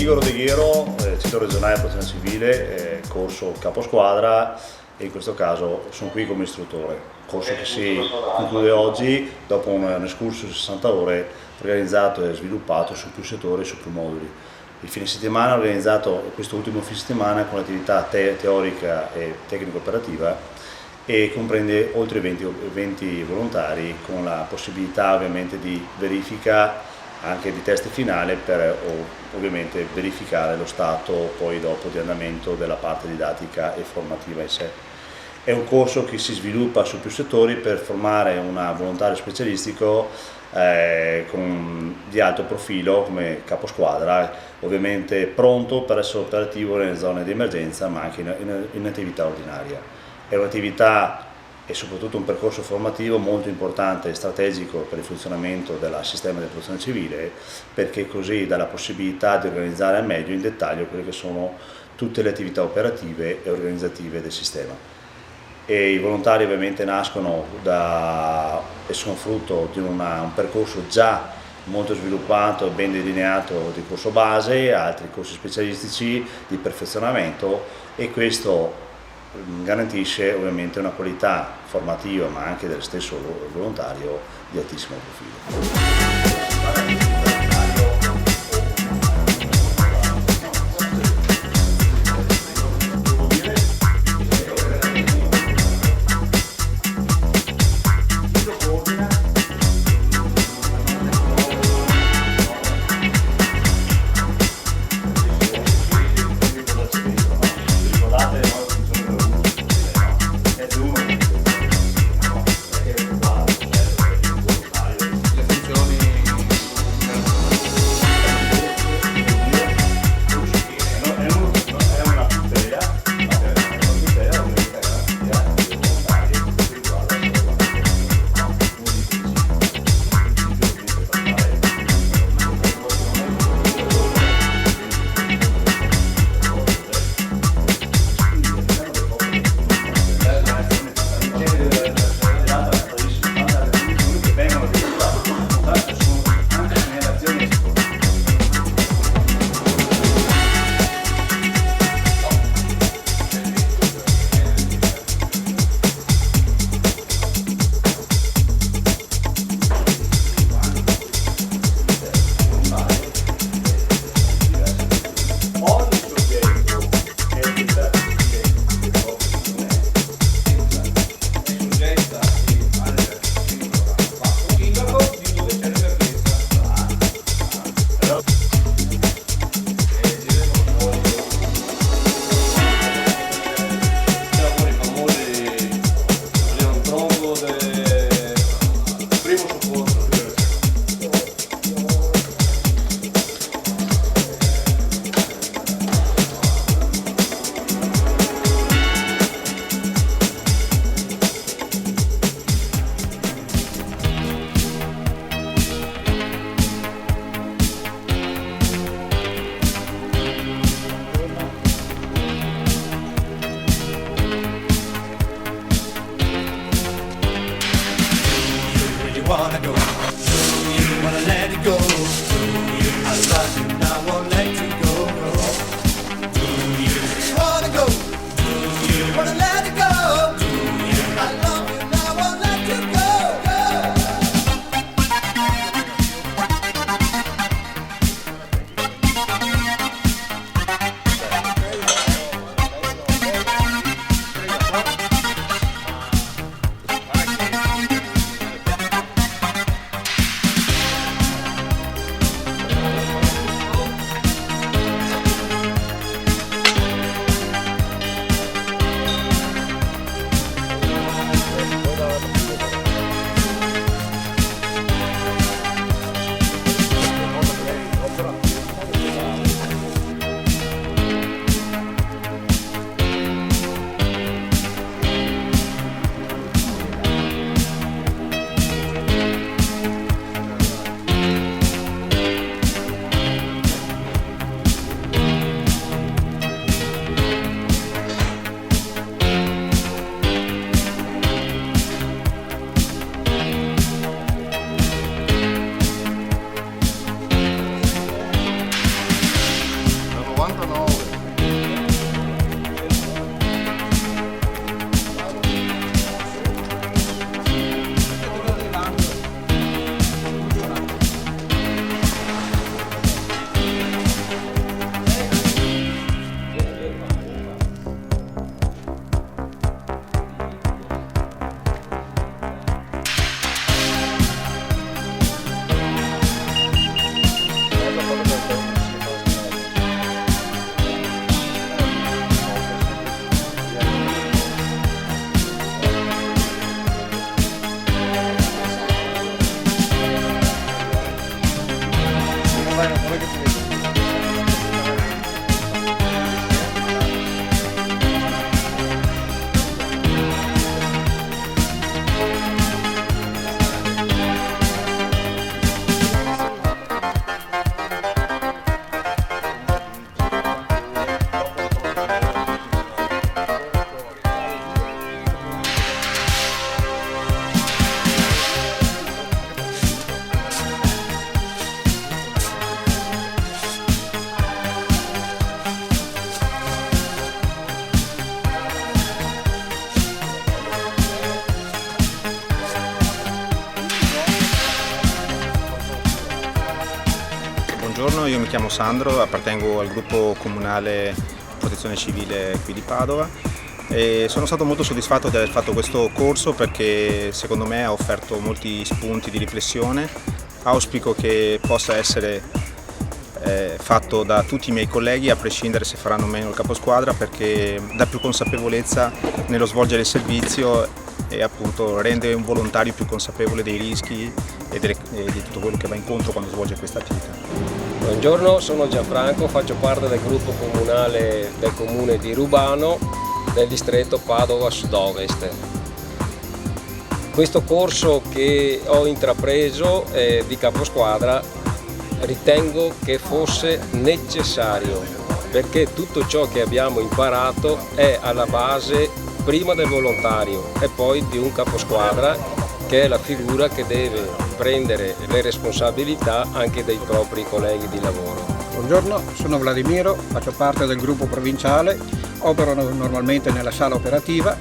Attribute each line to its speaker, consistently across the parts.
Speaker 1: Igor Rodeghiero, cittadino regionale della Protezione Civile, corso caposquadra, e in questo caso sono qui come istruttore. Corso che si conclude oggi dopo un excursus di 60 ore organizzato e sviluppato su più settori e su più moduli. Il fine settimana ho organizzato questo ultimo fine settimana con l'attività teorica e tecnico-operativa e comprende oltre 20 volontari con la possibilità ovviamente di verifica anche di test finale per ovviamente verificare lo stato poi dopo di andamento della parte didattica e formativa in sé. È un corso che si sviluppa su più settori per formare un volontario specialistico di alto profilo come caposquadra, ovviamente pronto per essere operativo nelle zone di emergenza ma anche in attività ordinaria. È un'attività e soprattutto un percorso formativo molto importante e strategico per il funzionamento del sistema di protezione civile, perché così dà la possibilità di organizzare al meglio in dettaglio quelle che sono tutte le attività operative e organizzative del sistema. E i volontari ovviamente nascono e sono frutto di un percorso già molto sviluppato e ben delineato di corso base, altri corsi specialistici di perfezionamento, e questo garantisce ovviamente una qualità formativa ma anche del stesso volontario di altissimo profilo.
Speaker 2: Le funzioni Buongiorno, io mi chiamo Sandro, appartengo al gruppo comunale Protezione Civile qui di Padova e sono stato molto soddisfatto di aver fatto questo corso perché secondo me ha offerto molti spunti di riflessione. Auspico che possa essere fatto da tutti i miei colleghi a prescindere se faranno o meno il caposquadra, perché dà più consapevolezza nello svolgere il servizio e appunto rende un volontario più consapevole dei rischi e di tutto quello che va incontro quando svolge questa attività.
Speaker 3: Buongiorno, sono Gianfranco, faccio parte del gruppo comunale del comune di Rubano del distretto Padova Sud-Ovest. Questo corso che ho intrapreso di caposquadra ritengo che fosse necessario, perché tutto ciò che abbiamo imparato è alla base prima del volontario e poi di un caposquadra, che è la figura che deve prendere le responsabilità anche dei propri colleghi di lavoro.
Speaker 4: Buongiorno, sono Vladimiro, faccio parte del gruppo provinciale, opero normalmente nella sala operativa.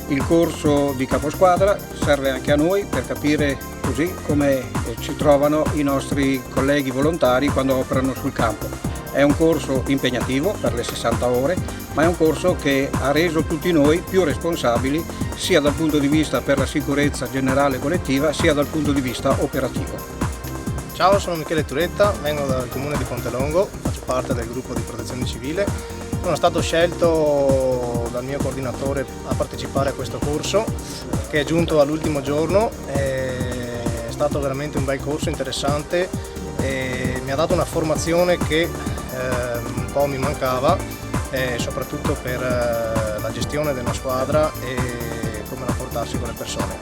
Speaker 4: Il corso di caposquadra serve anche a noi per capire così come ci trovano i nostri colleghi volontari quando operano sul campo. È un corso impegnativo per le 60 ore, ma è un corso che ha reso tutti noi più responsabili sia dal punto di vista per la sicurezza generale collettiva sia dal punto di vista operativo.
Speaker 5: Ciao, sono Michele Turetta, vengo dal comune di Pontelongo, faccio parte del gruppo di protezione civile. Sono stato scelto dal mio coordinatore a partecipare a questo corso che è giunto all'ultimo giorno. È stato veramente un bel corso, interessante, e mi ha dato una formazione che un po' mi mancava, soprattutto per la gestione della squadra e come rapportarsi con le persone.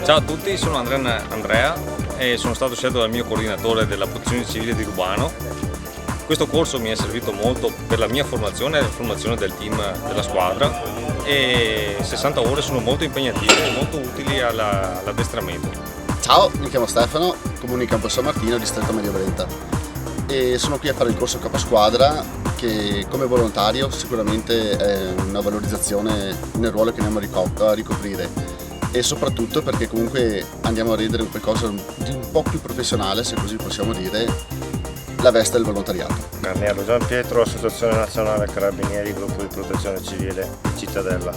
Speaker 6: Ciao a tutti, sono Andrea e sono stato scelto dal mio coordinatore della protezione civile di Rubano. Questo corso mi è servito molto per la mia formazione e la formazione del team della squadra, e 60 ore sono molto impegnative e molto utili all'addestramento.
Speaker 7: Ciao, mi chiamo Stefano, comune di Campo San Martino, distretto Medio Brenta, e sono qui a fare il corso caposquadra che come volontario sicuramente è una valorizzazione nel ruolo che andiamo a ricoprire, e soprattutto perché comunque andiamo a rendere qualcosa di un po' più professionale, se così possiamo dire, la veste del volontariato.
Speaker 8: Carniello Gianpietro, Associazione Nazionale Carabinieri, gruppo di protezione civile di Cittadella.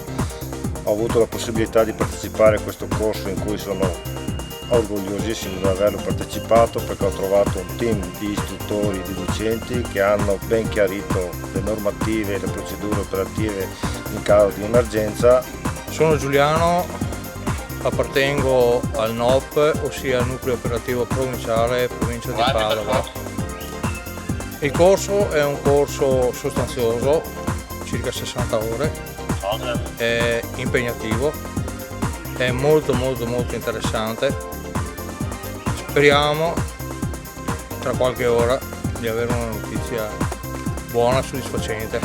Speaker 8: Ho avuto la possibilità di partecipare a questo corso in cui sono orgogliosissimo di averlo partecipato, perché ho trovato un team di istruttori, di docenti che hanno ben chiarito le normative e le procedure operative in caso di emergenza.
Speaker 9: Sono Giuliano, appartengo al NOP, ossia al Nucleo Operativo Provinciale Provincia di Padova. Il corso è un corso sostanzioso, circa 60 ore, è impegnativo, è molto interessante. Speriamo tra qualche ora di avere una notizia buona e soddisfacente.